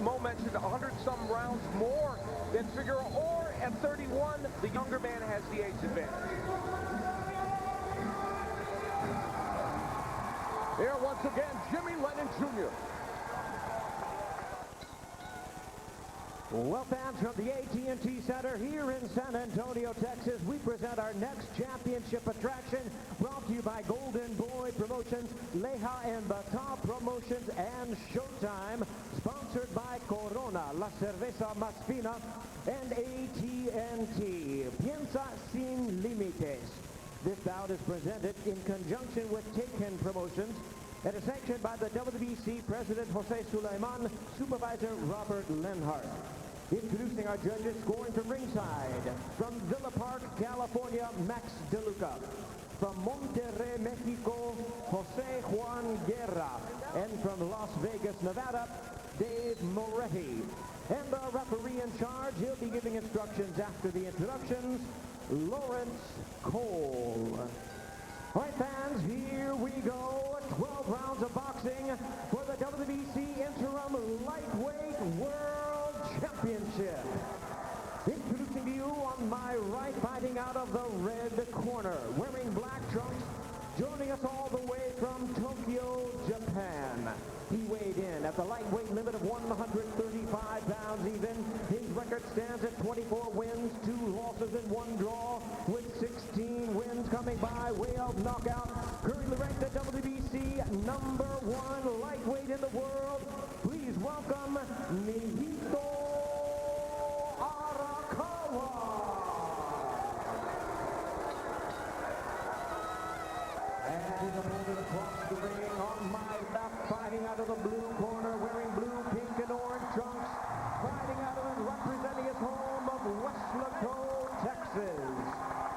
Mo mentioned 100-some rounds more than Figueroa, or at 31, the younger man has the age advantage. Here once again, Jimmy Lennon Jr. Well, fans, from the AT&T Center here in San Antonio, Texas, we present our next championship attraction, brought to you by Golden Boy Promotions, Leja and Batal Promotions, and Showtime, sponsored by Corona, La Cerveza Más Fina, and AT&T. Piensa sin límites. This bout is presented in conjunction with Taken Promotions and is sanctioned by the WBC President Jose Sulaiman, Supervisor Robert Lenhart. Introducing our judges, scoring from ringside, from Villa Park, California, Max DeLuca. From Monterrey, Mexico, Jose Juan Guerra. And from Las Vegas, Nevada, Dave Moretti. And the referee in charge, he'll be giving instructions after the introductions, Lawrence Cole. All right, fans, here we go. 12 rounds of boxing for the WBC Interim Lightweight World Championship. Introducing to you on my right, fighting out of the red corner, wearing black trunks, joining us all the way from Tokyo, Japan. He weighed in at the lightweight limit of 135 pounds even. His record stands at 24 wins, 2 losses and 1 draw, with 16 wins coming by way of knockout. Currently ranked at WBC #1 lightweight in the world. Please welcome Nihito Arakawa. And his opponent across the ring on my left, fighting out of the blue corner, wearing blue, pink, and orange trunks, fighting out of and representing his home of Weslaco, Texas.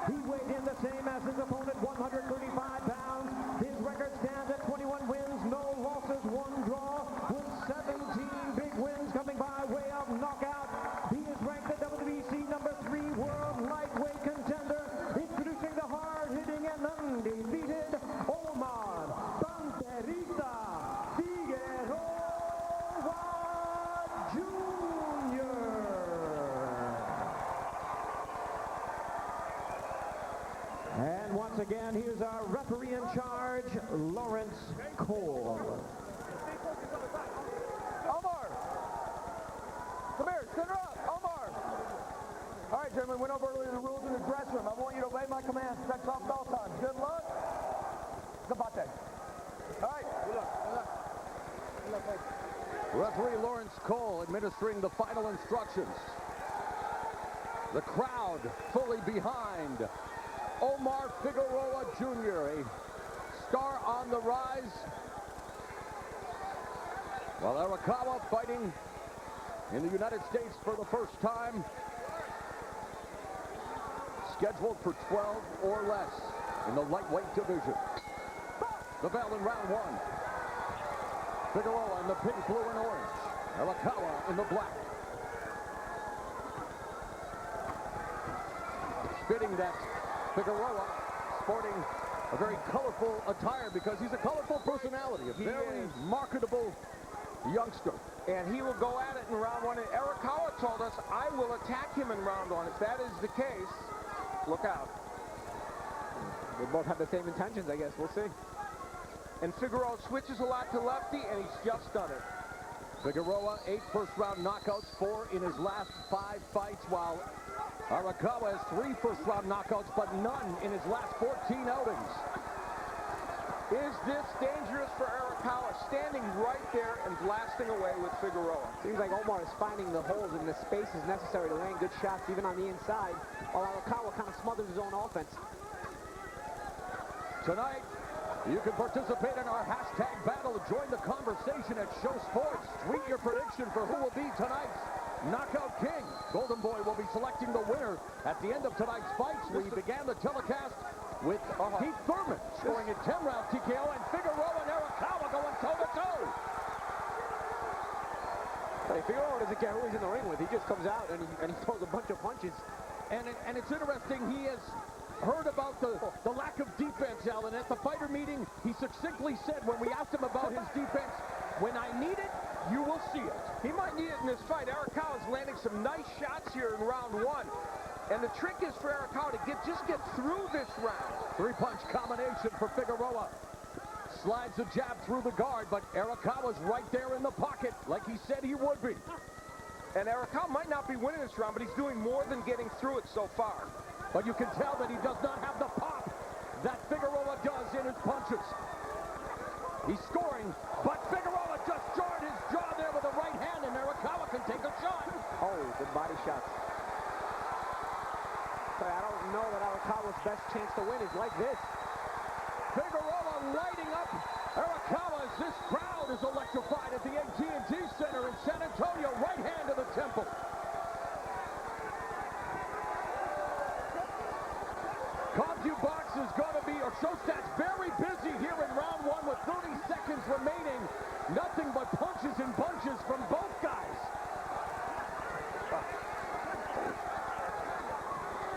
He weighed in the same as his opponent, 135 pounds. His record stands at 21 wins, no losses, 1 draw, with 17 big wins coming by way of knockout. He is ranked the WBC #3 world lightweight contender, introducing the hard-hitting and undefeated Omar Banterita Figueroa Jr. And once again, here's our referee in charge, Lawrence Cole. Omar! Come here, sit her up, Omar! All right, gentlemen, went over earlier the rules in the dressing room. I want you to obey my commands, stretch off at all times. Good luck. Kabate. All right. Good luck. Good luck. Good luck, guys. Referee Lawrence Cole administering the final instructions. The crowd fully behind Omar Figueroa Jr., a star on the rise, while Arakawa fighting in the United States for the first time, scheduled for 12 or less in the lightweight division. The bell in round 1. Figueroa in the pink, blue, and orange. Arakawa in the black. It's fitting that Figueroa sporting a very colorful attire because he's a colorful personality, a very marketable youngster. And he will go at it in round 1. And Arakawa told us, I will attack him in round 1. If that is the case, look out. They both have the same intentions, I guess. We'll see. And Figueroa switches a lot to lefty, and he's just done it. Figueroa, 8 first-round knockouts, 4 in his last 5 fights, while Arakawa has 3 first-round knockouts, but none in his last 14 outings. Is this dangerous for Arakawa, standing right there and blasting away with Figueroa? Seems like Omar is finding the holes and the spaces necessary to land good shots, even on the inside, while Arakawa kind of smothers his own offense. Tonight, you can participate in our hashtag battle. Join the conversation at Show Sports. Tweet your prediction for who will be tonight's Knockout King. Golden Boy will be selecting the winner at the end of tonight's fights. We began the telecast with Keith Thurman scoring a 10-round TKO, and Figueroa and Arakawa going toe-to-toe. Hey, Figueroa doesn't care who he's in the ring with. He just comes out and he throws a bunch of punches. And it's interesting, he has heard about the lack of defense, Alan. At the fighter meeting, he succinctly said when we asked him about his defense, when I need it, you will see it. He might need it this fight. Arakawa is landing some nice shots here in round one. And the trick is for Arakawa to just get through this round. Three-punch combination for Figueroa. Slides a jab through the guard, but Arakawa's right there in the pocket, like he said he would be. And Arakawa might not be winning this round, but he's doing more than getting through it so far. But you can tell that he does not have the pop that Figueroa does in his punches. He's scoring, but Figueroa just jarred his jaw there with the right hand, and Arakawa can take a shot. Oh, good body shots. Sorry, I don't know that Arakawa's best chance to win is like this. Figueroa lighting up Arakawa as this crowd is electrified at the AT&T Center in San Antonio. Right hand to the temple. CompuBox is going to be, or Showstats, very busy here in round one with 30 seconds remaining. Nothing but punches and bunches from both guys.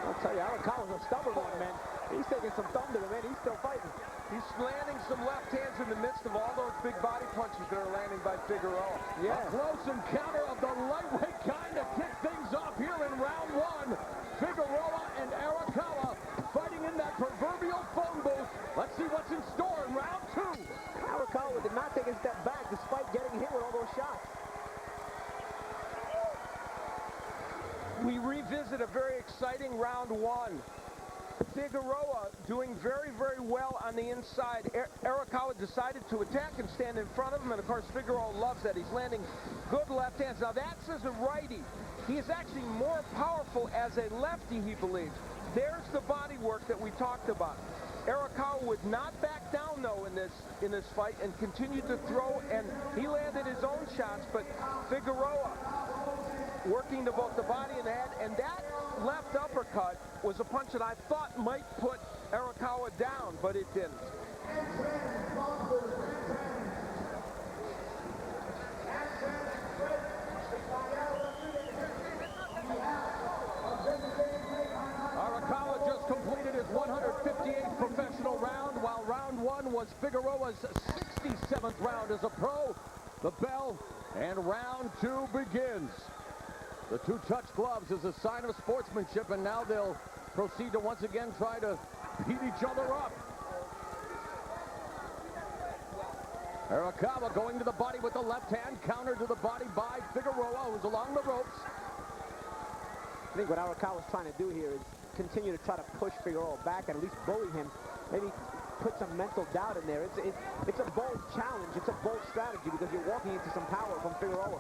I'll tell you, Arakawa's a stubborn one, man. He's taking some thunder, man. He's still fighting. He's landing some left hands in the midst of all those big body punches that are landing by Figueroa. Yeah. A close encounter of the lightweight kind to kick things off here in round one. Figueroa and Arakawa fighting in that proverbial phone booth. Let's see what's in store in round two. Arakawa did not take a step back despite getting hit with all those shots. We revisit a very exciting round one. Figueroa doing very, very well on the inside. Arakawa decided to attack and stand in front of him, and of course Figueroa loves that. He's landing good left hands. Now that's as a righty. He is actually more powerful as a lefty, he believes. There's the body work that we talked about. Arakawa would not back down though in this fight and continued to throw, and he landed his own shots, but Figueroa working to both the body and the head, and that left uppercut was a punch that I thought might put Arakawa down, but it didn't. Arakawa just completed his 158th professional round, while round one was Figueroa's 67th round as a pro. The bell, and round two begins. The two touch gloves is a sign of sportsmanship, and now they'll proceed to once again try to beat each other up. Arakawa going to the body with the left hand, counter to the body by Figueroa, who's along the ropes. I think what Arakawa's trying to do here is continue to try to push Figueroa back and at least bully him. Maybe put some mental doubt in there. It's a bold challenge. It's a bold strategy because you're walking into some power from Figueroa.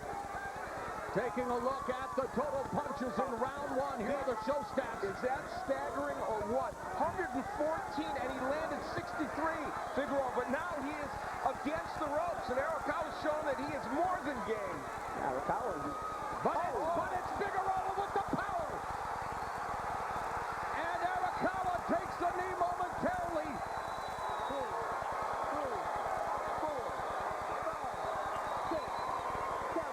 Taking a look at the total punches in round one. Here are the show stats. Is that staggering or what? 114, and he landed 63, Figueroa. But now he is against the ropes, and Arakawa's shown that he is more than game. Arakawa. But it's Figueroa with the power. And Arakawa takes the knee momentarily. 2, 3, 4, 5, 6, 7,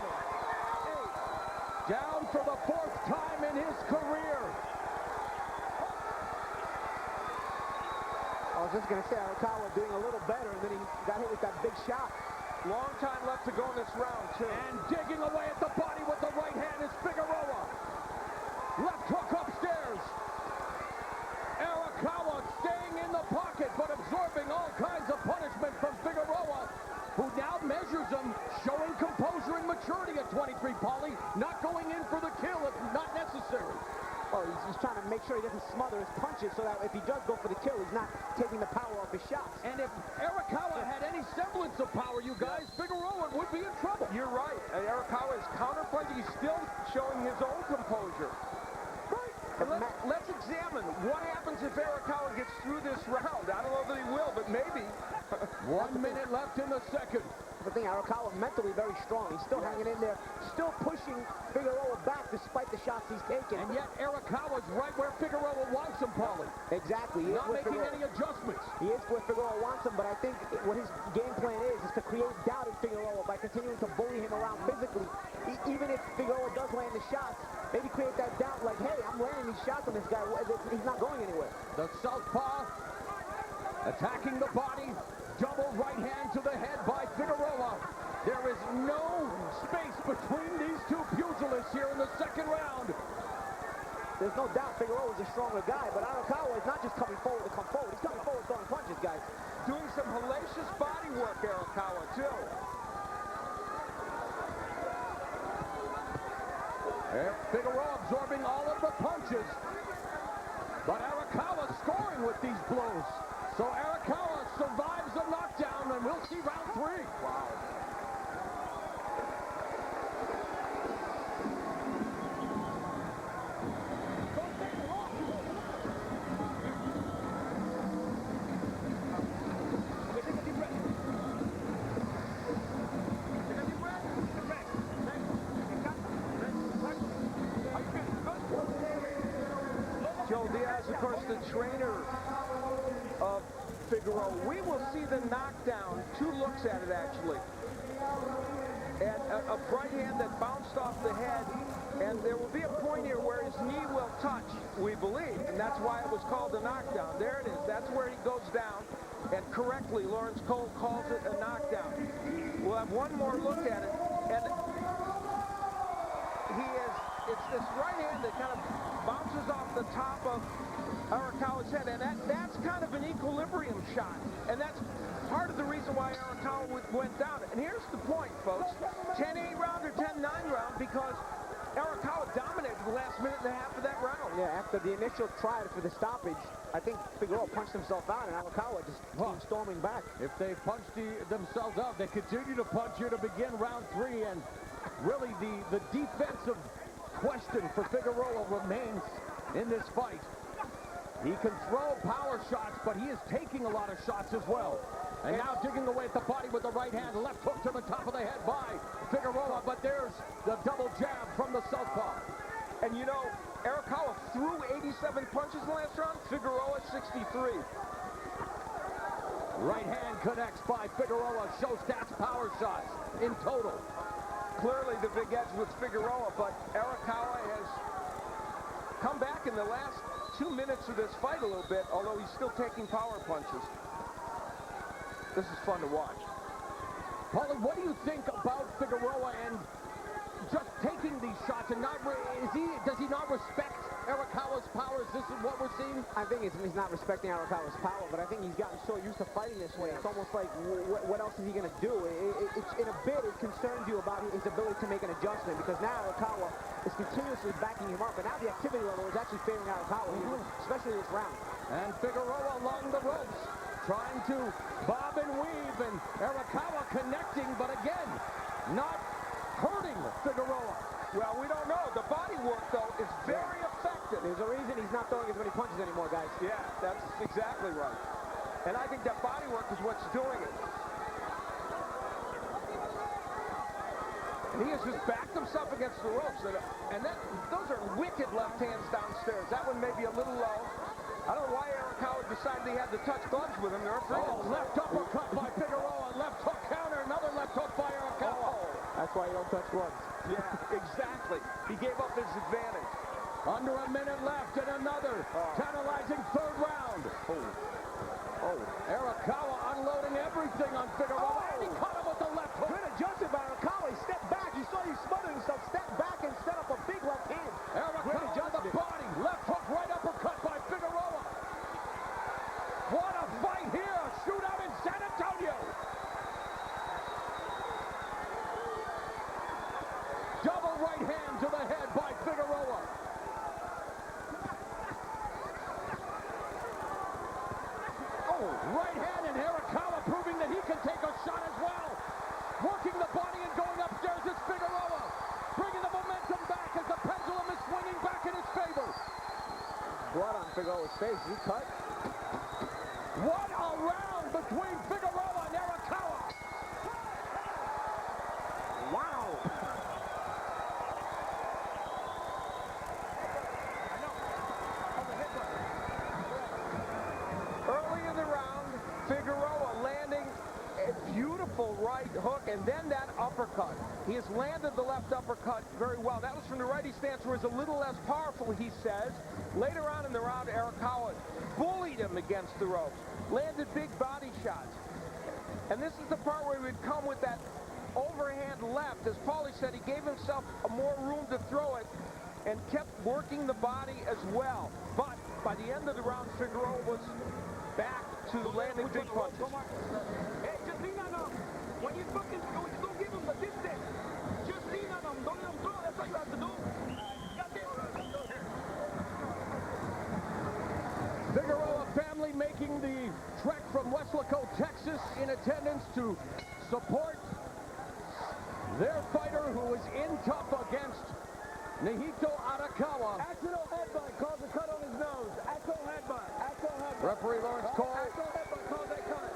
8. Down for the fourth time in his career. I was just going to say Arakawa doing a little better, and then he got hit with that big shot. Long time left to go in this round, too. And digging away at the body with the right hand is Figueroa. Left hook upstairs. Arakawa staying in the pocket, but absorbing all kinds of punishment from Figueroa, who now measures him, showing composure and maturity at 23, Paulie. Not going in for the kill if not necessary. Oh, he's trying to make sure he doesn't smother his punches so that if he does go for the kill, he's not taking the power off his shots. And if Arakawa had any semblance of power, you guys, Figueroa would be in trouble. You're right. Arakawa is counterpunching. He's still showing his own composure. Right. And let's examine what happens if Arakawa gets through this round. I don't know that he will, but maybe. 1 minute left in the second. The thing, Arakawa mentally very strong. He's still hanging in there, still pushing Figueroa back despite the shots he's taking. And yet Arakawa's right where Figueroa wants him, Paulie. Exactly. He Not making any adjustments. He is where Figueroa wants him, but I think what his game plan is to create doubt in Figueroa by continuing to bully him around physically. Even if Figueroa does land the shots, maybe create that doubt like, hey, I'm landing these shots on this guy. He's not going anywhere. The southpaw attacking the body. Double right hand to the head by Figueroa. There is no space between these two pure here in the second round. There's no doubt Figueroa is a stronger guy, but Arakawa is not just coming forward to come forward. He's coming forward throwing punches, guys. Doing some hellacious body work, Arakawa, too. And Figueroa absorbing all of the punches. But Arakawa scoring with these blows. So Arakawa survives the knockdown, and we'll see round 3. Wow. Joe Diaz, of course, the trainer of Figueroa. We will see the knockdown. 2 looks at it, actually. And a right hand that bounced off the head. And there will be a point here where his knee will touch, we believe. And that's why it was called a knockdown. There it is. That's where he goes down. And correctly, Lawrence Cole calls it a knockdown. We'll have one more look at it. And it's this right hand that kind of bounces off the top of Arakawa's head, and that's kind of an equilibrium shot, and that's part of the reason why Arakawa went down. And here's the point, folks: 10-8 round or 10-9 round, because Arakawa dominated the last minute and a half of that round. Yeah, after the initial try for the stoppage, I think Figueroa punched himself out, and Arakawa just came storming back. If they punched themselves out, they continue to punch here to begin round 3, and really the defensive question for Figueroa remains in this fight. He can throw power shots, but he is taking a lot of shots as well. And now digging away at the body with the right hand, left hook to the top of the head by Figueroa, but there's the double jab from the southpaw. And you know, Arakawa threw 87 punches in the last round, Figueroa 63. Right hand connects by Figueroa, shows stats power shots in total. Clearly the big edge was Figueroa, but Arakawa has come back in the last 2 minutes of this fight a little bit, although he's still taking power punches. This is fun to watch. Paulie, what do you think about Figueroa and just taking these shots and does he not respect Arakawa's powers? This is what we're seeing? I think he's not respecting Arakawa's power, but I think he's gotten so used to fighting this way. It's almost like, what else is he going to do? In a bit, it concerns you about his ability to make an adjustment, because now Arakawa is continuously backing him up, and now the activity level is actually favoring Arakawa, especially this round. And Figueroa along the ropes, trying to bob and weave, and Arakawa connecting, but again, not hurting Figueroa. Well, we don't know. The body work, though, is very effective. There's a reason he's not throwing as many punches anymore, guys. Yeah, that's exactly right. And I think that body work is what's doing it. And he has just backed himself against the ropes. And those are wicked left hands downstairs. That one may be a little low. I don't know why Arakawa decided he had to touch gloves with him. They're afraid. Left uppercut by Figueroa, left hook counter, another left hook by Arakawa. That's why you don't touch gloves. Yeah, exactly. He gave up his advantage. Under a minute left and another tantalizing third round. Arakawa unloading everything on Figueroa. And he caught him with the left hook. Good adjustment by Arakawa. He stepped back. You saw he smothered himself. Stepped back and set up a big left hand. Arakawa on the body. Left hook, right uppercut by Figueroa. What a fight here. A shootout in San Antonio. Double right hand to the head by Figueroa. Right hand, and Arakawa proving that he can take a shot as well. Working the body and going upstairs is Figueroa. Bringing the momentum back as the pendulum is swinging back in his favor. Blood on Figueroa's face. He cut. What a round between Figueroa and Arakawa. Wow. Early in the round, Figueroa landing a beautiful right hook and then that uppercut. He has landed the left uppercut very well. That was from the righty stance, where it's a little less powerful, he says. Later on in the round, Arakawa bullied him against the ropes, landed big body shots. And this is the part where he would come with that overhand left. As Paulie said, he gave himself more room to throw it and kept working the body as well. But by the end of the round, Figueroa was back to landing big punches. Hey, just lean on him. When you fucking don't give him the distance. Just lean on him. Don't let him throw. That's all you have to do. Figueroa family making the trek from Weslaco, Texas in attendance to support their fighter who is in tough against Nihito Arakawa. Accidental headbutt caused a cut on his nose. Accidental headbutt. Accidental headbutt. Referee Lawrence Cole Accidental headbutt caused that cut.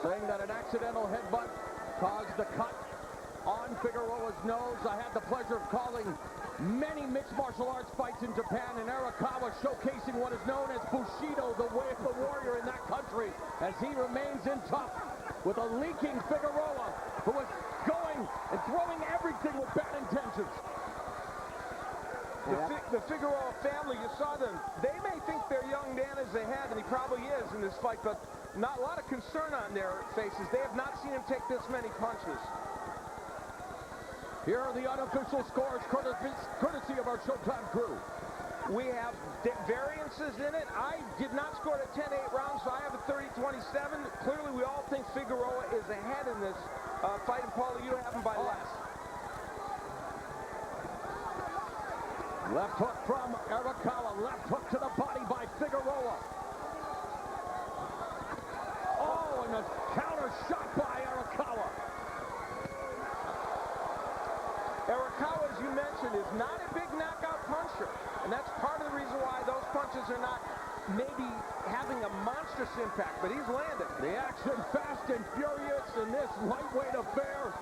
saying that an accidental headbutt caused the cut on Figueroa's nose. I had the pleasure of calling many mixed martial arts fights in Japan, and Arakawa showcasing what is known as Bushido, the way of the warrior in that country, as he remains in tough with a leaking Figueroa who is going and throwing everything with bad intentions. The Figueroa family, you saw them. They may think their young Dan is ahead, and he probably is in this fight, but not a lot of concern on their faces. They have not seen him take this many punches. Here are the unofficial scores, courtesy of our Showtime crew. We have variances in it. I did not score it at 10-8 rounds, so I have a 30-27. Clearly, we all think Figueroa is ahead in this fight, and Paulie, you have him by less. Left hook from Arakawa. Left hook to the body by Figueroa. Oh, and a counter shot by Arakawa. Arakawa, as you mentioned, is not a big knockout puncher. And that's part of the reason why those punches are not maybe having a monstrous impact, but he's landing. The action fast and furious in this lightweight affair.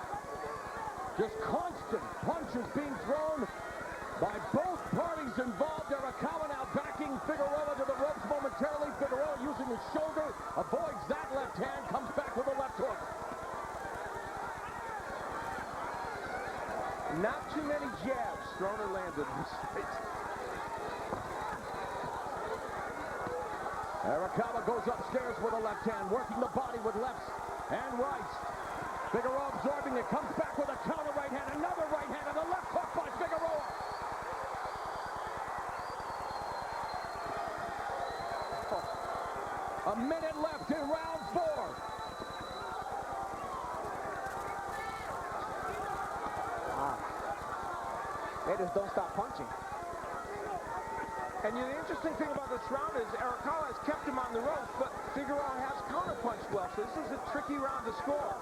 Just constant punches being thrown by both parties involved. Arakawa now backing Figueroa to the ropes momentarily. Figueroa using his shoulder, avoids that left hand, comes back with a left hook. Not too many jabs thrown or landed in this fight. Arakawa goes upstairs with a left hand, working the body with lefts and rights. Figueroa absorbing it, comes back with a counter right hand, another right hand, and a left hook by Figueroa. A minute left in round 4. They just don't stop punching. And the interesting thing about this round is Arakawa has kept him on the ropes, but Figueroa has counterpunched well, so this is a tricky round to score.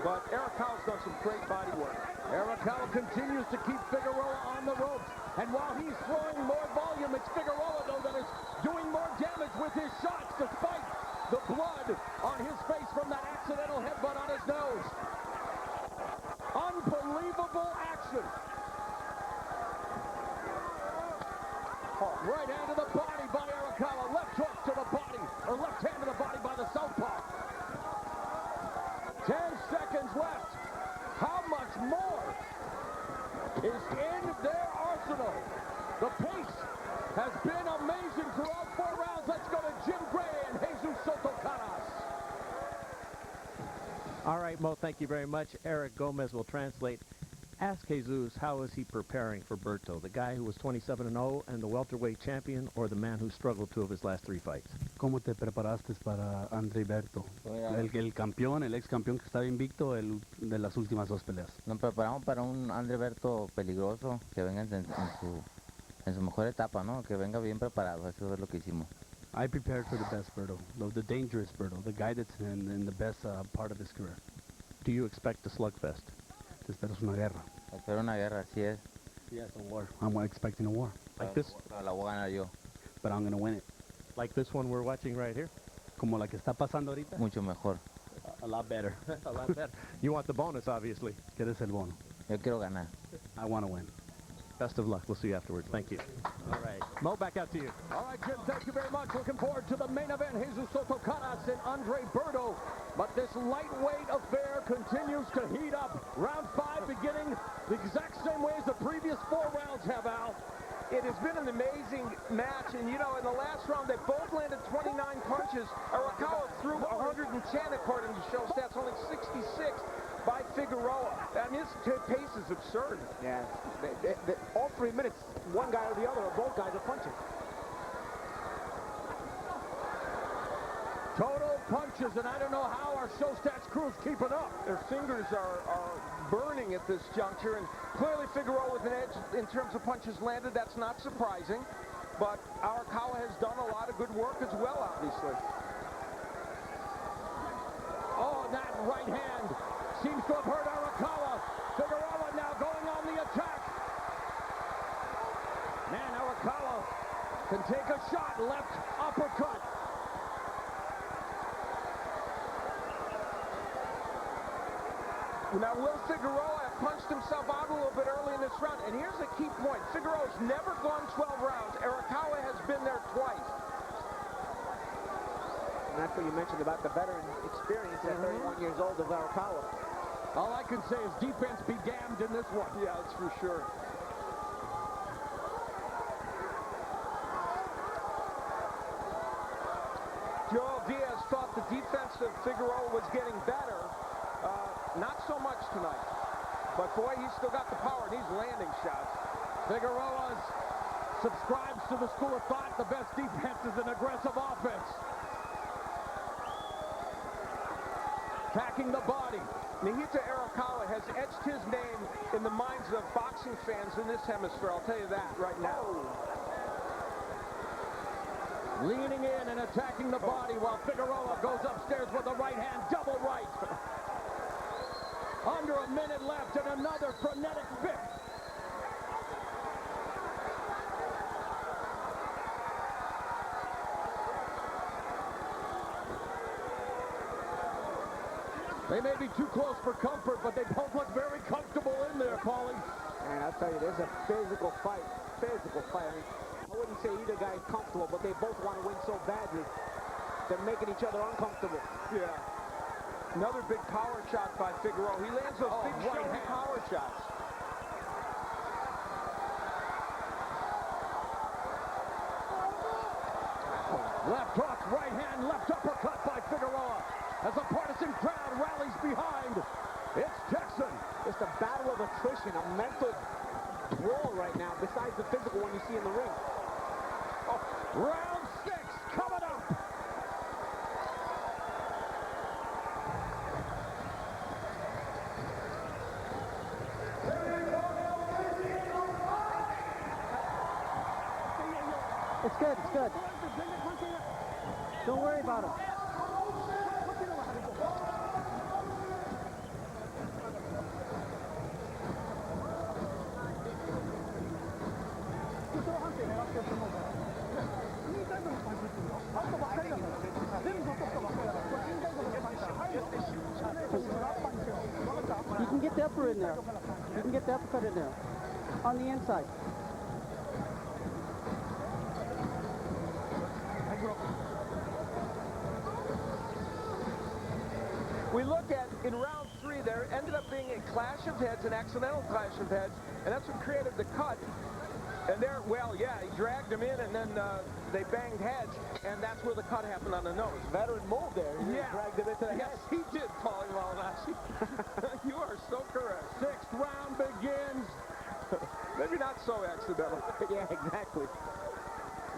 But Arakawa's done some great body work. Arakawa continues to keep Figueroa on the ropes, and while he's throwing more volume, it's Figueroa, though, that is doing more damage with his shots, despite the blood on his face from that accidental headbutt on his nose. Unbelievable action. Right hand to the body by Arakawa. Left hook to the body, or left hand to the body by the southpaw. 10 seconds left. How much more is in their arsenal? The pace has been amazing throughout 4 rounds. Let's go to Jim Gray and Jesus Soto Caras. All right, Mo, thank you very much. Eric Gomez will translate. Ask Jesus, how is he preparing for Berto, the guy who was 27-0 and the welterweight champion, or the man who struggled 2 of his last 3 fights? ¿Cómo te preparaste para André Berto? El campeón, el ex campeón que estaba invicto de las últimas 2 peleas. Nos preparamos para un André Berto peligroso, que venga en su mejor etapa, ¿no? Que venga bien preparado, eso es lo que hicimos. I prepared for the best Berto, the dangerous Berto, the guy that's in the best part of his career. Do you expect a slugfest? Te esperas una guerra. Espero una guerra, así es. Yes, a war. I'm expecting a war. Like this? Pero la voy a ganar yo. But I'm going to win it. Like this one we're watching right here? Como la que está pasando ahorita. Mucho mejor. A lot better. A lot better. You want the bonus, obviously. ¿Quieres el bono? Yo quiero ganar. I want to win. Best of luck. We'll see you afterwards. Thank you. All right. Mo, back out to you. All right, Jim, thank you very much. Looking forward to the main event, Jesus Soto Caras and Andre Berto. But this lightweight affair continues to heat up. Round 5 beginning the exact same way as the previous 4 rounds have, Al. It has been an amazing match, and you know, in the last round, they both landed 29 punches. Arakawa threw 110 according to show stats, only 1:66 by Figueroa. I mean, his pace is absurd. Yeah, all 3 minutes, one guy or the other, or both guys are punching. Total punches, and I don't know how our ShowStats crew's keeping up. Their fingers are burning at this juncture, and clearly Figueroa with an edge in terms of punches landed. That's not surprising, but Arakawa has done a lot of good work as well, obviously. Oh, that right hand seems to have hurt Arakawa. Figueroa now going on the attack. Man, Arakawa can take a shot. Left uppercut. Now, will Figueroa have punched himself out a little bit early in this round? And here's a key point. Figueroa's never gone 12 rounds. Arakawa has been there twice. And that's what you mentioned about the veteran experience at 31 years old of Arakawa. All I can say is defense be damned in this one. Yeah, that's for sure. Joel Diaz thought the defense of Figueroa was getting better. Not so much tonight. But boy, he's still got the power, and he's landing shots. Figueroa subscribes to the school of thought the best defense is an aggressive offense. Attacking the body. Nihita Arakawa has etched his name in the minds of boxing fans in this hemisphere. I'll tell you that right now. Leaning in and attacking the body while Figueroa goes upstairs with a right hand, double right. Under a minute left and another frenetic fifth. They may be too close for comfort, but they both look very comfortable in there, Paulie. And I'll tell you, there's a physical fight. Physical fight. I mean, I wouldn't say either guy is comfortable, but they both want to win so badly. They're making each other uncomfortable. Yeah. Another big power shot by Figueroa. He lands those big shoulder power shots. Left hook, right hand, left uppercut by Figueroa. As a partisan crowd rallies behind, it's Texan. It's a battle of attrition, a mental brawl right now, besides the physical one you see in the ring. Round 6 coming up. It's good, it's good. Don't worry about it. You can get the upper in there. You can get the uppercut in there. On the inside. We look at, in round 3, there ended up being a clash of heads, an accidental clash of heads, and that's what created the cut. And there, well, yeah, he dragged him in, and then they banged heads, and that's where the cut happened on the nose. Veteran move there. He dragged him into the head. Yes, he did, Paulie Malignaggi. You are so correct. 6th round begins. Maybe not so accidental. Yeah, exactly.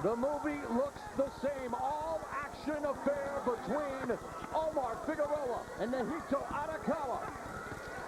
The movie looks the same. All-action affair between Omar Figueroa and Nihito Arakawa.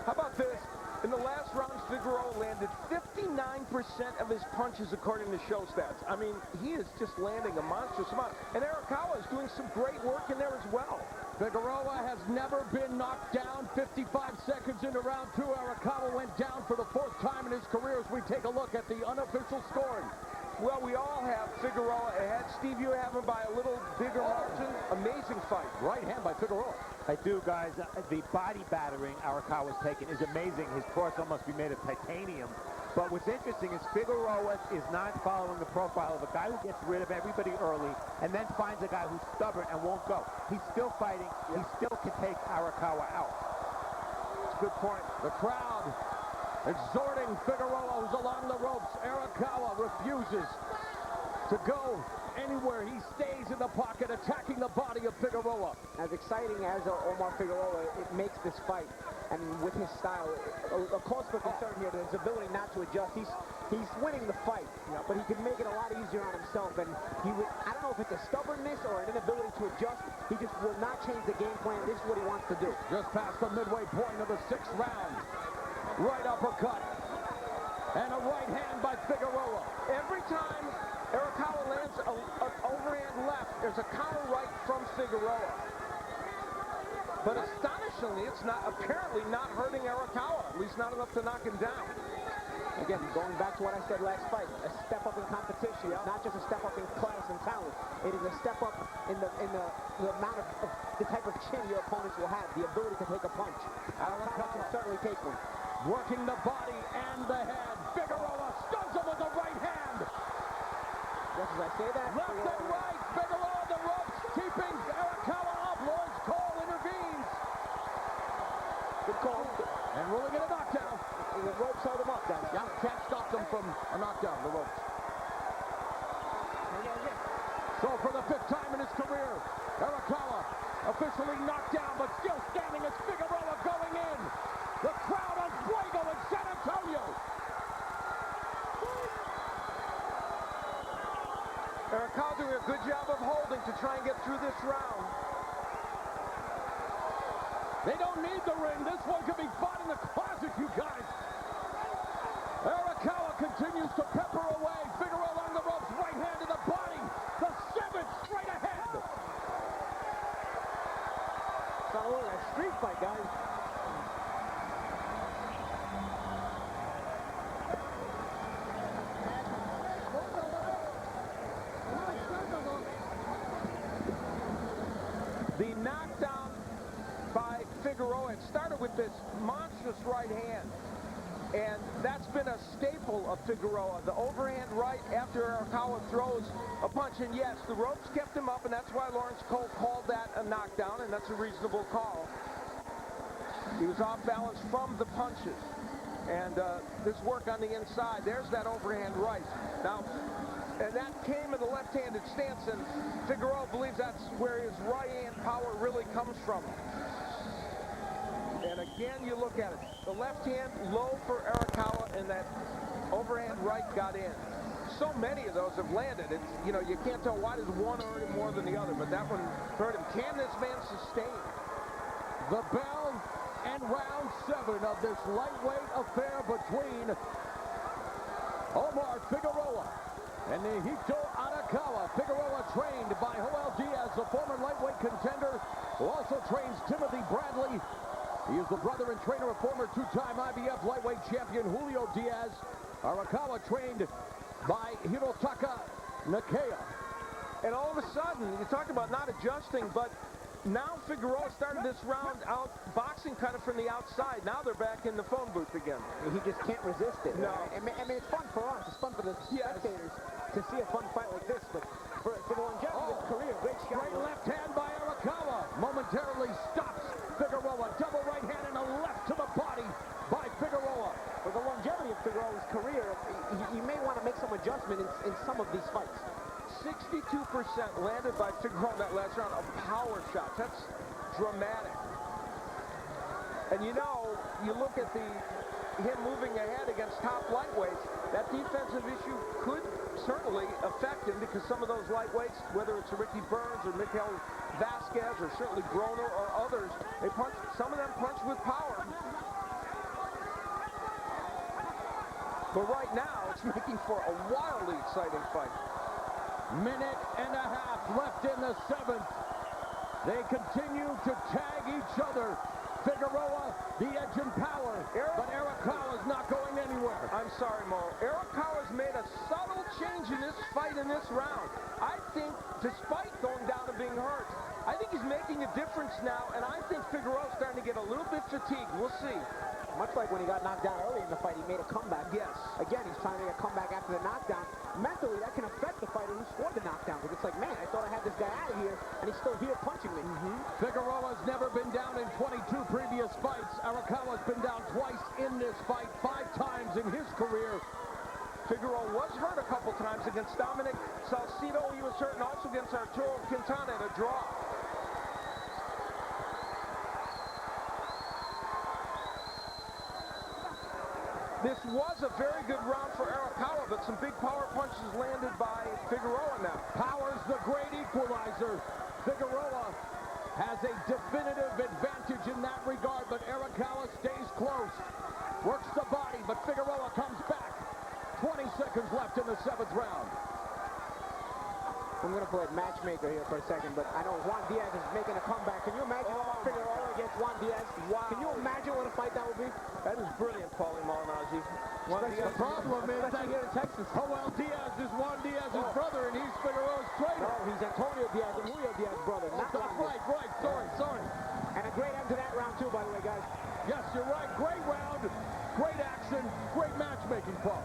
How about this? In the last round, Figueroa landed 59% of his punches according to ShowStats. I mean, he is just landing a monstrous amount. And Arakawa is doing some great work in there as well. Figueroa has never been knocked down. 55 seconds into round 2, Arakawa went down for the 4th time in his career as we take a look at the unofficial scoring. Well, we all have Figueroa ahead. Steve, you have him by a little bigger margin. Amazing fight. Right hand by Figueroa. I do, guys. The body battering Arakawa's taken is amazing. His cross almost be made of titanium. But what's interesting is Figueroa is not following the profile of a guy who gets rid of everybody early and then finds a guy who's stubborn and won't go. He's still fighting. He still can take Arakawa out. That's a good point. The crowd exhorting Figueroa, who's along the ropes. Arakawa refuses to go anywhere. He stays in the pocket, attacking the body of Figueroa. As exciting as Omar Figueroa, it makes this fight. And with his style, a cause for concern here, his ability not to adjust. He's winning the fight, but he can make it a lot easier on himself. And I don't know if it's a stubbornness or an inability to adjust. He just will not change the game plan. This is what he wants to do. Just past the midway point of the 6th round. Right uppercut. And a right hand by Figueroa. Every time Arakawa lands an overhand left, there's a counter right from Figueroa. But astonishingly, it's apparently not hurting Arakawa, at least not enough to knock him down. Again, going back to what I said last fight, a step up in competition, not just a step up in class and talent. It is a step up in the amount of the type of chin your opponents will have, the ability to take a punch. Arakawa can certainly take one. Working the body and the head. Figueroa stuns him with the right hand. Just as I say that, left and right. Figueroa the ropes, keeping Arakawa up. Lawrence Cole intervenes. Good call. And ruling it a knockdown. The ropes held him up, guys. Yeah, can't stop them from a knockdown, the ropes. So for the 5th time in his career, Arakawa officially knocked down, but still standing as Figueroa going in. The crowd on fuego in San Antonio. Arakawa doing a good job of holding to try and get through this round. They don't need the ring. This one could be fought in the closet, you guys. Arakawa continues to pepper away. Figueroa on the ropes, right hand to the body. The 7th straight ahead. It's not really a street fight, guys. The knockdown by Figueroa, it started with this monstrous right hand. And that's been a staple of Figueroa. The overhand right after Arakawa throws a punch. And yes, the ropes kept him up, and that's why Lawrence Cole called that a knockdown, and that's a reasonable call. He was off balance from the punches. And this work on the inside, there's that overhand right. Now, and that came in the left-handed stance, and Figueroa believes that's where his right-hand power really comes from. And again, you look at it. The left hand low for Arakawa, and that overhand right got in. So many of those have landed. It's, you can't tell why does one hurt him more than the other, but that one hurt him. Can this man sustain? The bell and round 7 of this lightweight affair between Omar Figueroa and Nihito Arakawa. Figueroa trained by Joel Diaz, a former lightweight contender who also trains Timothy Bradley. He is the brother and trainer of former 2-time IBF lightweight champion Julio Diaz. Arakawa trained by Hirotaka Nakaya. And all of a sudden, you talked about not adjusting, but now Figueroa started this round out boxing kind of from the outside. Now they're back in the phone booth again. He just can't resist it. No. I mean, it's fun for us. It's fun for the spectators to see a fun fight like this. But for the longevity of his career, great shot. Straight left hand by Arakawa. Momentarily stops Figueroa. Double right hand and a left to the body by Figueroa. For the longevity of Figueroa's career, you may want to make some adjustment in some of these fights. 62% landed by Figueroa in that last round of power shots. That's dramatic. And you look at him moving ahead against top lightweights, that defensive issue could certainly affect him because some of those lightweights, whether it's Ricky Burns or Miguel Vasquez or certainly Broner or others, some of them punch with power. But right now, it's making for a wildly exciting fight. Minute and a half left in the 7th. They continue to tag each other. Figueroa, the edge and power, but Arakawa's not going anywhere. I'm sorry, Mo. Arakawa's made a subtle change in this fight in this round. I think, despite going down and being hurt, I think he's making a difference now, and I think Figueroa's starting to get a little bit fatigued. We'll see. Much like when he got knocked down early in the fight, he made a comeback. Yes. Again, he's trying to make a comeback after the knockdown. Mentally, that can affect the fighter who scored the knockdown. Because it's like, man, I thought I had this guy out of here, and he's still here punching me. Figueroa's never been down in 22 previous fights. Arakawa's been down twice in this fight, 5 times in his career. Figueroa was hurt a couple times against Dominic Salcido. He was hurt, and also against Arturo Quintana in a draw. This was a very good round for Arakawa, but some big power punches landed by Figueroa now. Power's the great equalizer. Figueroa has a definitive advantage in that regard, but Arakawa stays close. Works the body, but Figueroa comes back. 20 seconds left in the 7th round. I'm going to play matchmaker here for a second, but I know Juan Diaz is making a comeback. Can you imagine Figueroa against Juan Diaz? Wow. Can you imagine what a fight that would be? That is brilliant, Paulie Malignaggi. The problem is that here in Texas. Joel Diaz is Juan Diaz's brother, and he's Figueroa's trainer. No, he's Antonio Diaz and Julio Diaz's brother. Not Right. Sorry. And a great end to that round, too, by the way, guys. Yes, you're right. Great round, great action, great matchmaking, Paul.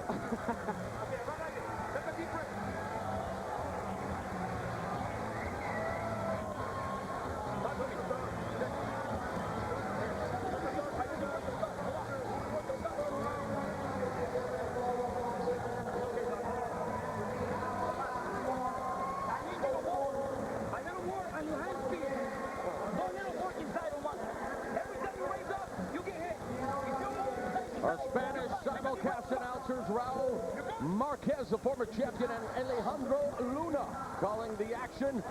Our Spanish simulcast announcers, Raul Marquez, the former champion, and Alejandro Luna calling the action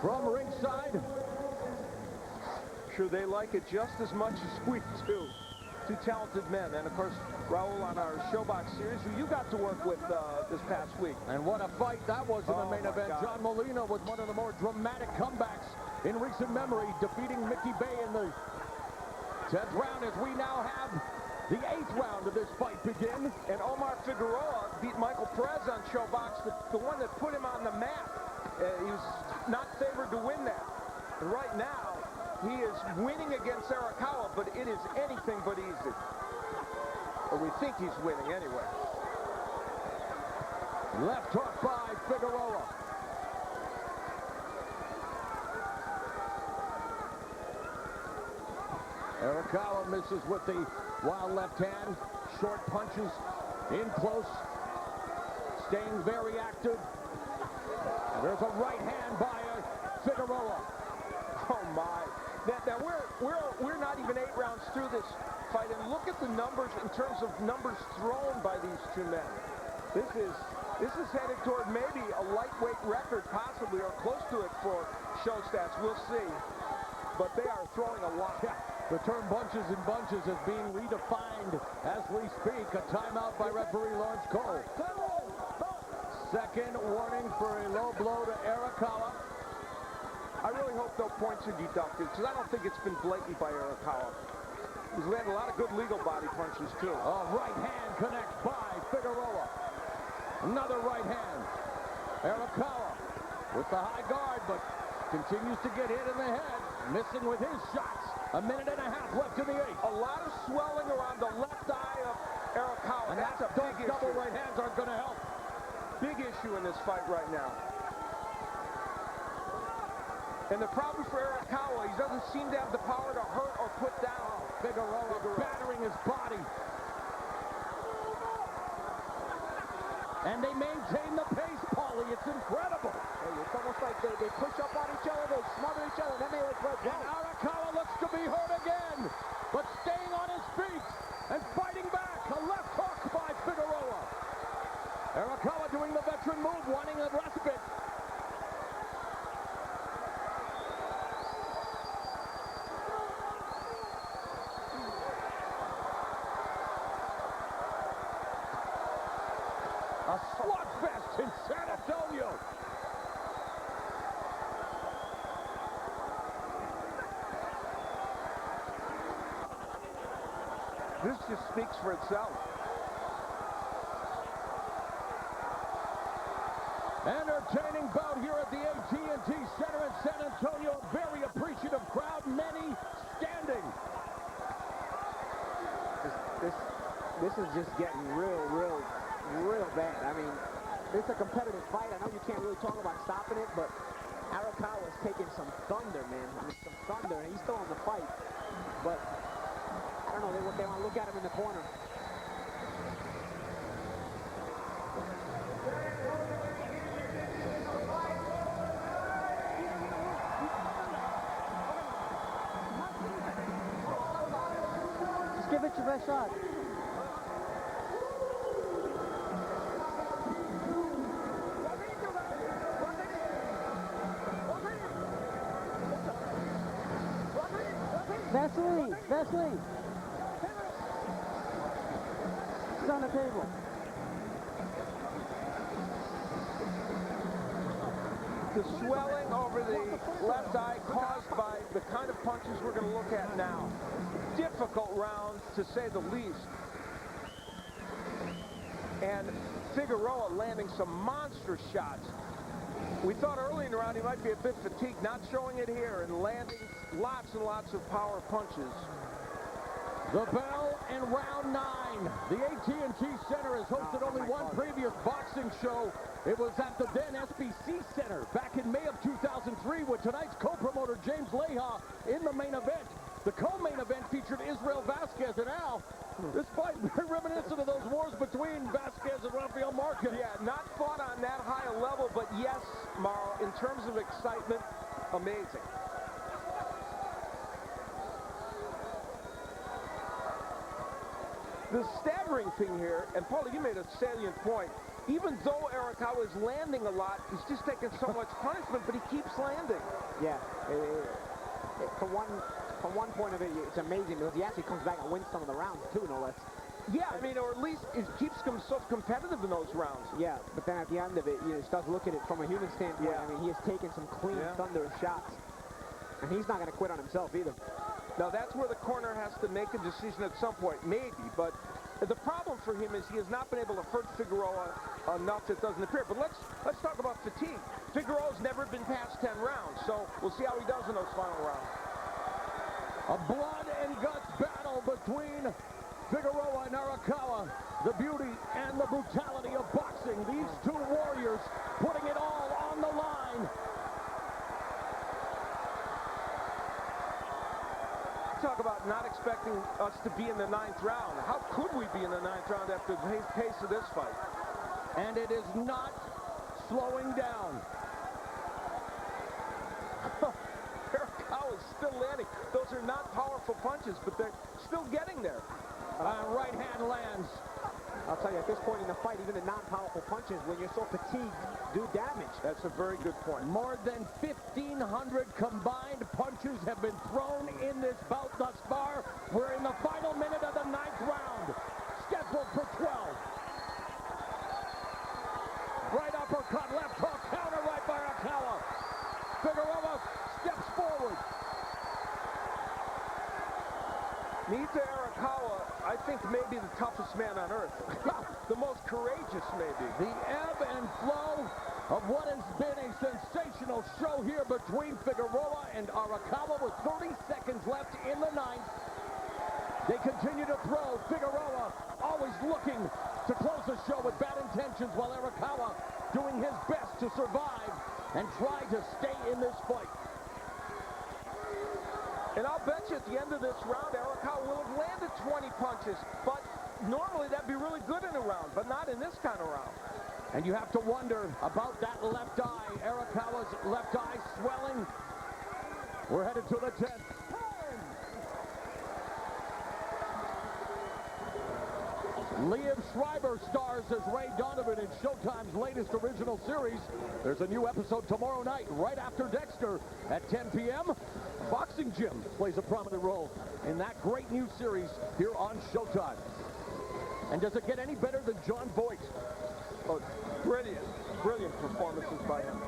from ringside. Sure, they like it just as much as we do. Two talented men. And, of course, Raul on our Showbox series, who you got to work with this past week. And what a fight that was in the main event. God. John Molina with one of the more dramatic comebacks in recent memory, defeating Mickey Bay in the 10th round, as we now have the 8th round of this fight begin. And Omar Figueroa beat Michael Perez on Showbox, the one that put him on the map. He was not favored to win that. And right now, he is winning against Arakawa, but it is anything but easy. Or we think he's winning anyway. Left hook by Figueroa. Arakawa misses with the wild left hand. Short punches in close. Staying very active. There's a right hand by Figueroa. Oh my. Now we're not even 8 rounds through this fight, and look at the numbers in terms of numbers thrown by these two men. This is headed toward maybe a lightweight record, possibly, or close to it for show stats. We'll see. But they are throwing a lot. Yeah, the term bunches and bunches is being redefined as we speak. A timeout by referee Lawrence Cole. Second warning for a low blow to Arakawa. I really hope no points are deducted, because I don't think it's been blatant by Arakawa. He's landed a lot of good legal body punches, too. A right hand connects by Figueroa. Another right hand. Arakawa with the high guard, but continues to get hit in the head. Missing with his shots. A minute and a half left in the 8th. A lot of swelling around the left eye of Arakawa. And That's a big issue. Double right hands aren't going to help. Big issue in this fight right now. And the problem for Arakawa, he doesn't seem to have the power to hurt or put down. Figueroa battering his body. And they maintain the pace, Paulie. It's incredible. Hey, it's almost like they push up on each other, they smother each other, then they like let go. And Arakawa looks to be hurt again, but staying on his feet and fighting back. A left hook by Figueroa. Arakawa doing the veteran move, wanting a respite. A slugfest in San Antonio. This just speaks for itself. Entertaining bout here at the AT&T Center in San Antonio. Very appreciative crowd, many standing. This is just getting real bad. I mean, it's a competitive fight. I know you can't really talk about stopping it, but Arakawa's taking some thunder, man. I mean, some thunder, and he's still in the fight. But I don't know, they want to look at him in the corner. Get your best shot. Vaseline, Vaseline. It's on the table. The swelling over the left eye caused by the kind of punches we're going to look at now. Difficult round, to say the least. And Figueroa landing some monster shots. We thought early in the round he might be a bit fatigued, not showing it here, and landing lots and lots of power punches. The bell in round 9. The AT&T Center has hosted only one previous boxing show. It was at the then SBC Center back in May of 2003 with tonight's co-promoter James Leha in the main event. The co-main event featured Israel Vasquez, and Al, this fight very reminiscent of those wars between Vasquez and Rafael Marquez. Yeah, not fought on that high a level, but yes, Marl, in terms of excitement, amazing. The staggering thing here, and Paulie, you made a salient point, even though Arakawa is landing a lot, he's just taking so much punishment, but he keeps landing. Yeah, from one point of it, it's amazing because he actually comes back and wins some of the rounds too, no less. Yeah, I mean, or at least it keeps himself competitive in those rounds. Yeah, but then at the end of it, you start looking at it from a human standpoint. Yeah. I mean, he has taken some clean, thunderous shots, and he's not going to quit on himself either. Now, that's where the corner has to make a decision at some point, maybe, but the problem for him is he has not been able to hurt Figueroa enough it doesn't appear. But let's talk about fatigue. Figueroa's never been past 10 rounds, so we'll see how he does in those final rounds. A blood and guts battle between Figueroa and Arakawa. The beauty and the brutality of boxing. These two warriors putting it all on the line. Talk about not expecting us to be in the 9th round. How could we be in the 9th round after the pace of this fight? And it is not slowing down. Arakawa is still landing. Those are not powerful punches, but they're still getting there. Right hand lands. I'll tell you, at this point in the fight, even the non-powerful punches, when you're so fatigued, do damage. That's a very good point. More than 1,500 combined punches have been thrown in this bout thus far. We're in the final minute of the 9th round, scheduled for 12. Right uppercut, left hook, counter right by Arakawa. Figueroa steps forward. Nita Arakawa, I think, maybe the toughest man on earth. The most courageous, maybe. The ebb and flow of what has been a sensational show here between Figueroa and Arakawa with 30 seconds left in the 9th. They continue to throw. Figueroa always looking to close the show with bad intentions, while Arakawa doing his best to survive and try to stay in this fight. And I'll bet you at the end of this round, Arakawa will have landed 20 punches, but normally that'd be really good in a round, but not in this kind of round. And you have to wonder about that left eye. Arakawa's left eye swelling. We're headed to the 10th. Liev Schreiber stars as Ray Donovan in Showtime's latest original series. There's a new episode tomorrow night, right after Dexter at 10 p.m. Boxing Gym plays a prominent role in that great new series here on Showtime. And does it get any better than John Voight? Oh, brilliant performances by him.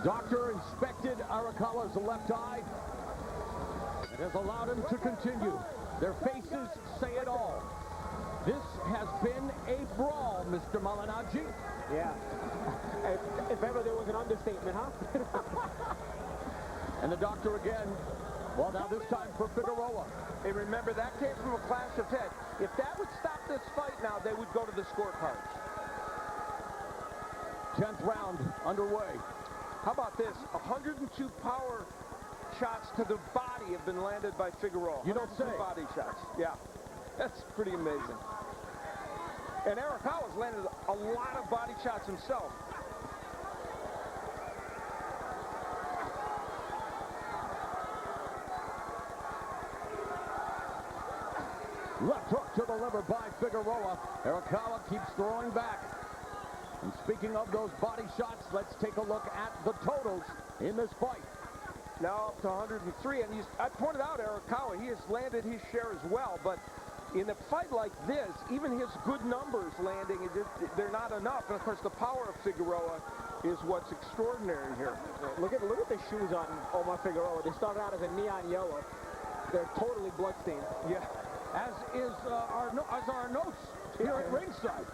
Doctor inspected Arakawa's left eye. It has allowed him to continue. Their faces say it all. This has been a brawl, Mr. Malinaji. Yeah. If ever there was an understatement, huh? And the doctor again Well, now this time for Figueroa. Hey, remember, that came from a clash of heads. If that would stop this fight now, they would go to the scorecards. 10th round underway. How about this? 102 power shots to the body have been landed by Figueroa. You don't say. Body shots. Yeah. That's pretty amazing. And Arakawa's landed a lot of body shots himself. Left hook to the liver by Figueroa. Arakawa keeps throwing back. And speaking of those body shots, let's take a look at the totals in this fight. Now up to 103, and I pointed out Arakawa, he has landed his share as well, but in a fight like this, even his good numbers landing, they're not enough. And of course, the power of Figueroa is what's extraordinary here. Look at the shoes on Omar Figueroa. They started out as a neon yellow. They're totally bloodstained. Yeah. As are our notes here at ringside.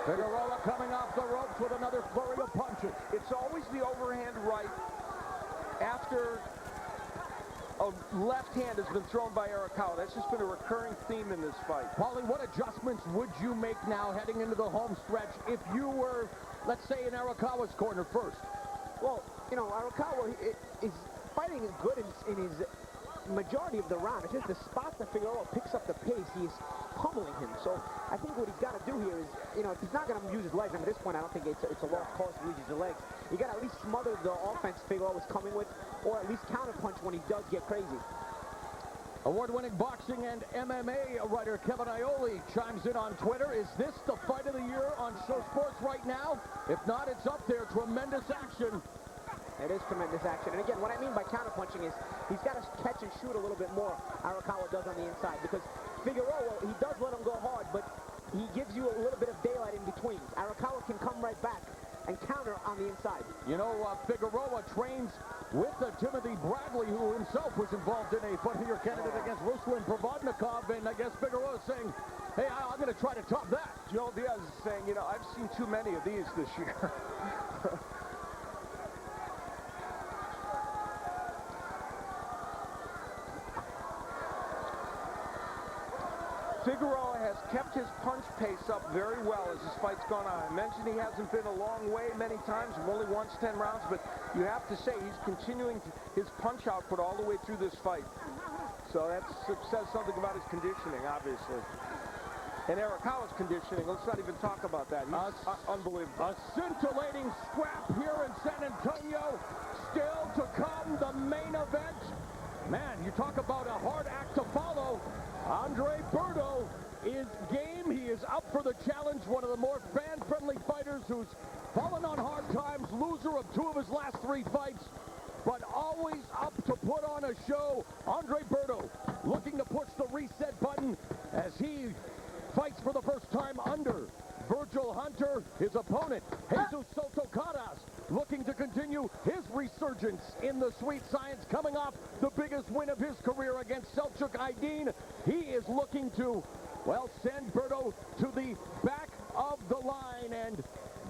Figueroa coming off the ropes with another flurry of punches. It's always the overhand right after a left hand has been thrown by Arakawa. That's just been a recurring theme in this fight. Paulie, what adjustments would you make now heading into the home stretch if you were, let's say, in Arakawa's corner first? Well, you know, Arakawa is fighting good in his majority of the round. It's just the spots that Figueroa picks up the pace, he's pummeling him. So I think what he's got to do here is, you know, if he's not going to use his legs, and at this point I don't think it's a lost cause to use his legs. You got to at least smother the offense Figueroa was coming with, or at least counterpunch when he does get crazy. Award-winning boxing and MMA writer Kevin Ioli chimes in on Twitter. Is this the fight of the year on Show Sports right now? If not, it's up there. Tremendous action. It is tremendous action. And again, what I mean by counterpunching is he's got to catch and shoot a little bit more, Arakawa does on the inside. Because Figueroa, he does let him go hard, but he gives you a little bit of daylight in between. Arakawa can come right back and counter on the inside. You know, Figueroa trains with Timothy Bradley, who himself was involved in a fight-of-the-year candidate against Ruslan Provodnikov, and I guess Figueroa is saying, hey, I'm going to try to top that. Joe Diaz is saying, you know, I've seen too many of these this year. Figueroa has kept his punch pace up very well as this fight's gone on. I mentioned he hasn't been a long way many times, only once 10 rounds, but you have to say he's continuing his punch output all the way through this fight. So that says something about his conditioning, obviously. And Arakawa's conditioning, let's not even talk about that. He's unbelievable. A scintillating scrap here in San Antonio. Still to come, the main event. Man, you talk about a hard act to follow. Andre Berto is game. He is up for the challenge. One of the more fan-friendly fighters who's fallen on hard times. Loser of 2 of his last 3 fights, but always up to put on a show. Andre Berto looking to push the reset button as he fights for the first time under Virgil Hunter. His opponent, Jesus Soto Caras, looking to continue his resurgence in the sweet science, coming off the biggest win of his career against Selçuk Aydin. He is looking to, well, send Berto to the back of the line, and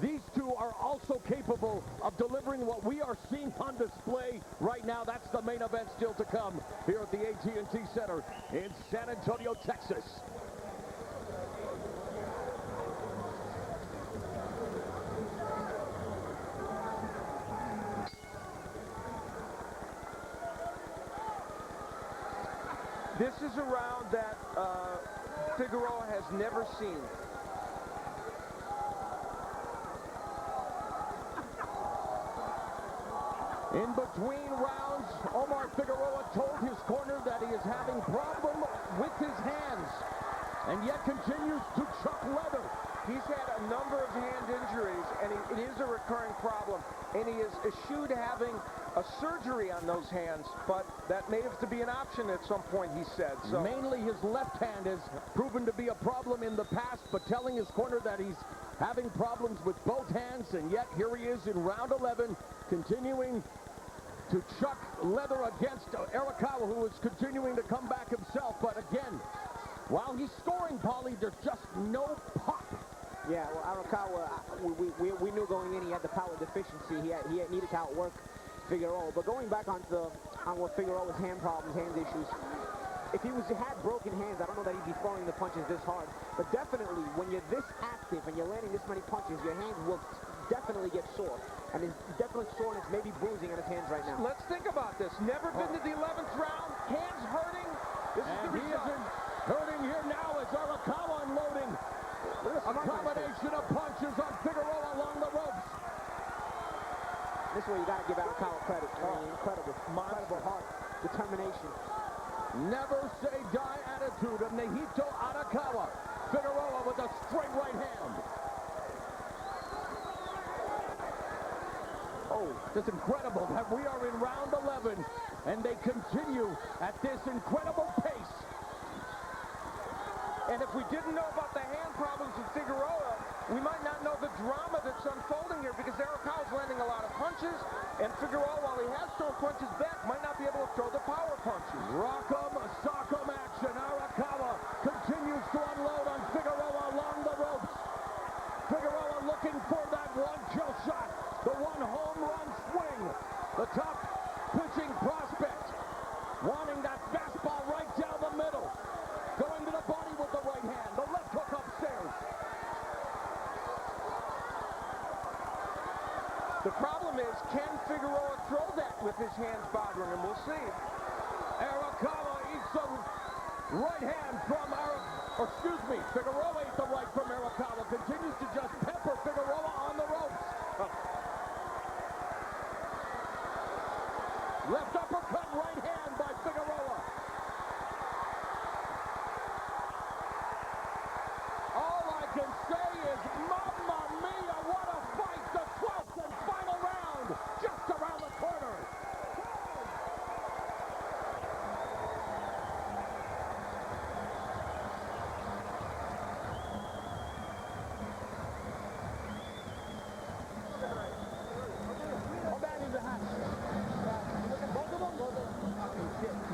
these two are also capable of delivering what we are seeing on display right now. That's the main event still to come here at the AT&T Center in San Antonio, Texas. This is a round that Figueroa has never seen. In between rounds, Omar Figueroa told his corner that he is having problem with his hands, and yet continues to chuck leather. He's had a number of hand injuries, and it is a recurring problem. And he is eschewed having a surgery on those hands, but that may have to be an option at some point, he said. So mainly his left hand has proven to be a problem in the past, but telling his corner that he's having problems with both hands, and yet here he is in round 11, continuing to chuck leather against Arakawa, who is continuing to come back himself. But again, while he's scoring, Paulie, there's just no pop. Yeah, well, Arakawa, we knew going in he had the power deficiency. He needed to outwork Figueroa. But going back on what Figueroa's hand problems, hand issues, if he had broken hands, I don't know that he'd be throwing the punches this hard. But definitely, when you're this active and you're landing this many punches, your hands will definitely get sore. And there's definitely soreness, maybe bruising on his hands right now. Let's think about this. Never been to the 11th round. Hands hurting. This is the result. He isn't hurting here now as Arakawa unloading a combination of punches on Figueroa along the ropes. This is where you got to give Arakawa credit. Incredible. Incredible heart, determination. Never say die attitude of Nahito Arakawa. Figueroa with a straight right hand. Oh, it's incredible that we are in round 11 and they continue at this incredible pace. And if we didn't know about the hand problems with Figueroa, we might not know the drama that's unfolding here because Arakawa's landing a lot of punches, and Figueroa, while he has thrown punches back, might not be able to throw the power punches. Rock'em, sock'em action. Arakawa continues to unload on Figueroa along the ropes. Figueroa looking for that one-kill shot, the one home run swing. The top pitching prospect wanting that fastball right down the middle. Going to the body with the right hand, the left hook upstairs. The problem is, can Figueroa throw that with his hands bothering him? We'll see. Arakawa eats a right hand from Figueroa eats the right from Arakawa. Continues to just pepper Figueroa on the ropes. Left uppercut, right hand by Figueroa. All I can say is, Mamma Mia, what a fight! The 12th and final round, just around the corner.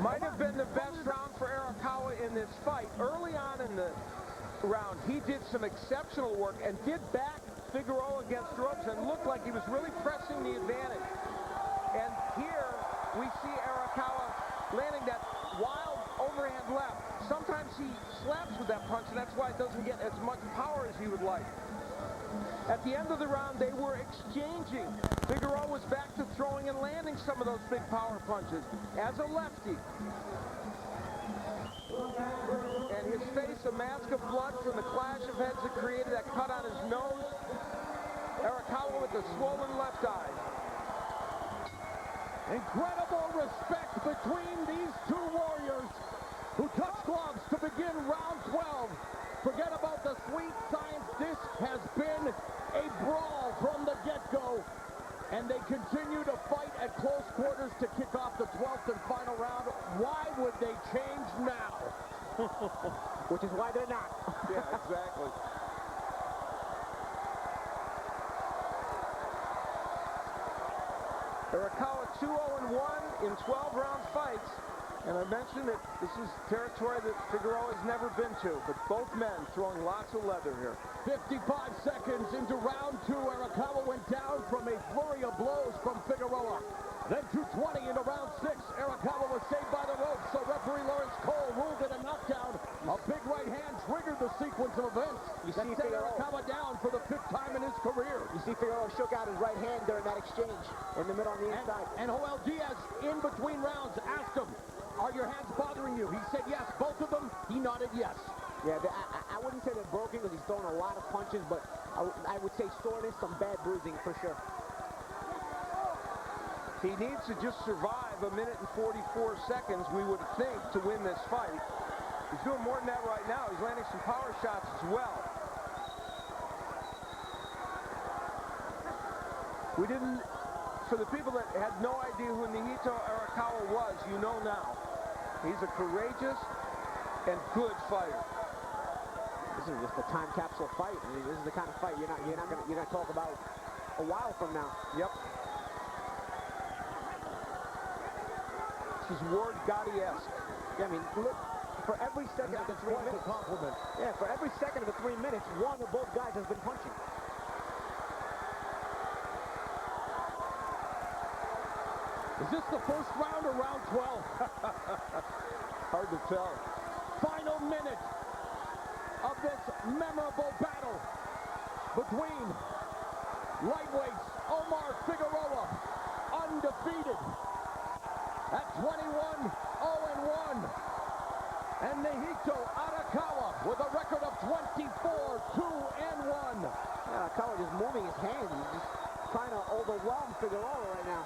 Might have been the best round for Arakawa in this fight. Early on in the round, he did some exceptional work and did back Figueroa against ropes and looked like he was really pressing the advantage. And here we see Arakawa landing that wild overhand left. Sometimes he slaps with that punch, and that's why it doesn't get as much power as he would like. At the end of the round, they were exchanging. Figueroa was back to throwing and landing some of those big power punches as a lefty. And his face, a mask of blood from the clash of heads that created that cut on his nose. Arakawa with a swollen left eye. Incredible respect between these two warriors who touch gloves to begin round 12. Forget about the sweet science. This has been a brawl from the get-go. And they continue to fight at close quarters to kick off the 12th and final round. Why would they change now? Which is why they're not. Yeah, exactly. Arakawa 2-0-1 in 12-round fights. And I mentioned that this is territory that Figueroa has never been to, but both men throwing lots of leather here. 55 seconds into round 2, Arakawa went down from a flurry of blows from Figueroa. Then 2:20 into round 6, Arakawa was saved by the ropes, so referee Lawrence Cole ruled it a knockdown. A big right hand triggered the sequence of events that sent Arakawa down for the 5th time in his career. You see Figueroa shook out his right hand during that exchange in the middle on the inside. And Joel Diaz, in between rounds, asked him, "Are your hands bothering you?" He said yes. Both of them, he nodded yes. Yeah, I wouldn't say they're broken because he's throwing a lot of punches, but I would say soreness, some bad bruising for sure. He needs to just survive 1 minute and 44 seconds, we would think, to win this fight. He's doing more than that right now. He's landing some power shots as well. We didn't, for the people that had no idea who Nahito Arakawa was, you know now. He's a courageous and good fighter. This is just a time capsule fight. I mean, this is the kind of fight you're gonna talk about a while from now. Yep. This is Ward Gotti-esque. Yeah, I mean, look, for every second of the 3 minutes. Compliment. Yeah, for every second of the 3 minutes, one of both guys has been punching. Is this the first round or round 12? Hard to tell. Final minute of this memorable battle between lightweights Omar Figueroa, undefeated at 21-0-1, and Nihito Arakawa with a record of 24-2-1. Arakawa just moving his hands. He's just trying to overwhelm Figueroa right now.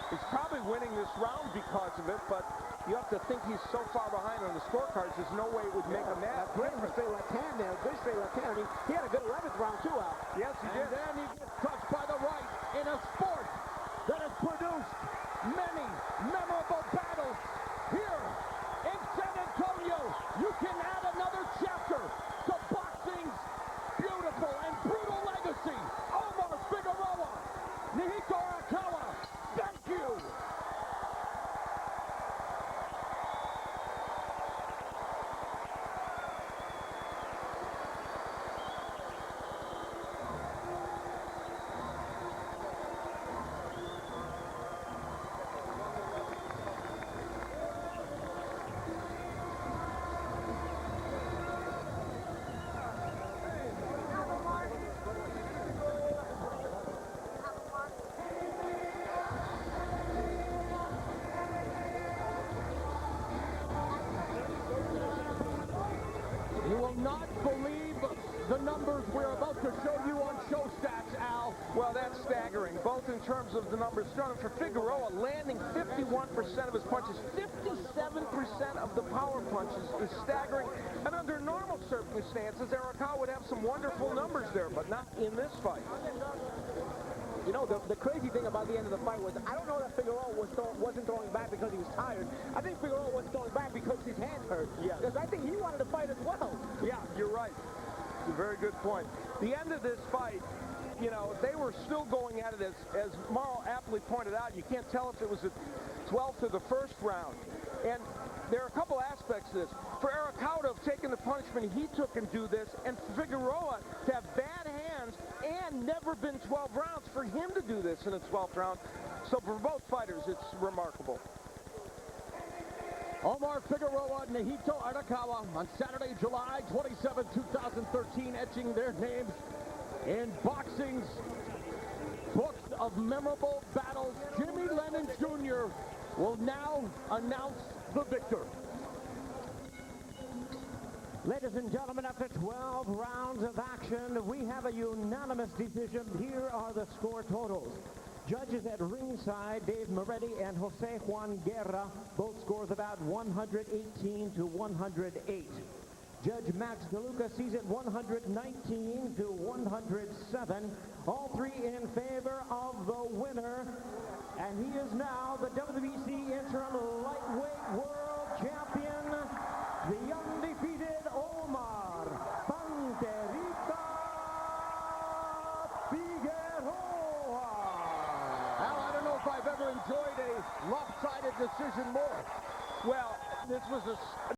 He's probably winning this round because of it, but you have to think he's so far behind on the scorecards, there's no way it would make a match. Great straight left hand there. Good straight left hand. I mean, he had a good 11th round, too, Al. Yes, he did. And then he gets touched by the right in a sport that has produced many memorable battles here in San Antonio. You can add another chapter to boxing's beautiful and brutal legacy. Omar Figueroa, Nihito Arakawa, thank you. You will not believe the numbers we're about to show you on Show Stats, Al. Well, that's staggering, both in terms of the numbers thrown. For Figueroa, landing 51% of his punches, 57% of the power punches is staggering. And under normal circumstances, Arakawa would have some wonderful numbers there, but not in this fight. You know, the crazy thing about the end of the fight was, I don't know that Figueroa wasn't throwing back because he was tired. I think Figueroa was throwing back because his hands hurt. Yeah. Because I think he wanted to fight as well. Yeah, you're right. It's a very good point. The end of this fight, you know, they were still going at it as Mauro aptly pointed out. You can't tell if it was the 12th or the first round. And there are a couple aspects to this. For Arakawa to have taken the punishment he took and do this, and for Figueroa to have bad hands and never been 12 rounds, for him to do this in a 12th round. So for both fighters, it's remarkable. Omar Figueroa, Nihito Arakawa on Saturday, July 27, 2013, etching their names in boxing's book of memorable battles. Jimmy Lennon Jr. will now announce the victor. Ladies and gentlemen, after 12 rounds of action, we have a unanimous decision. Here are the score totals. Judges at ringside, Dave Moretti and Jose Juan Guerra, both scores about 118-108. Judge Max DeLuca sees it 119-107. All three in favor of the winner. And he is now the WBC interim lightweight world champion, the undefeated Omar Banderita Figueroa. Al, I don't know if I've ever enjoyed a lopsided decision more. Well, this was a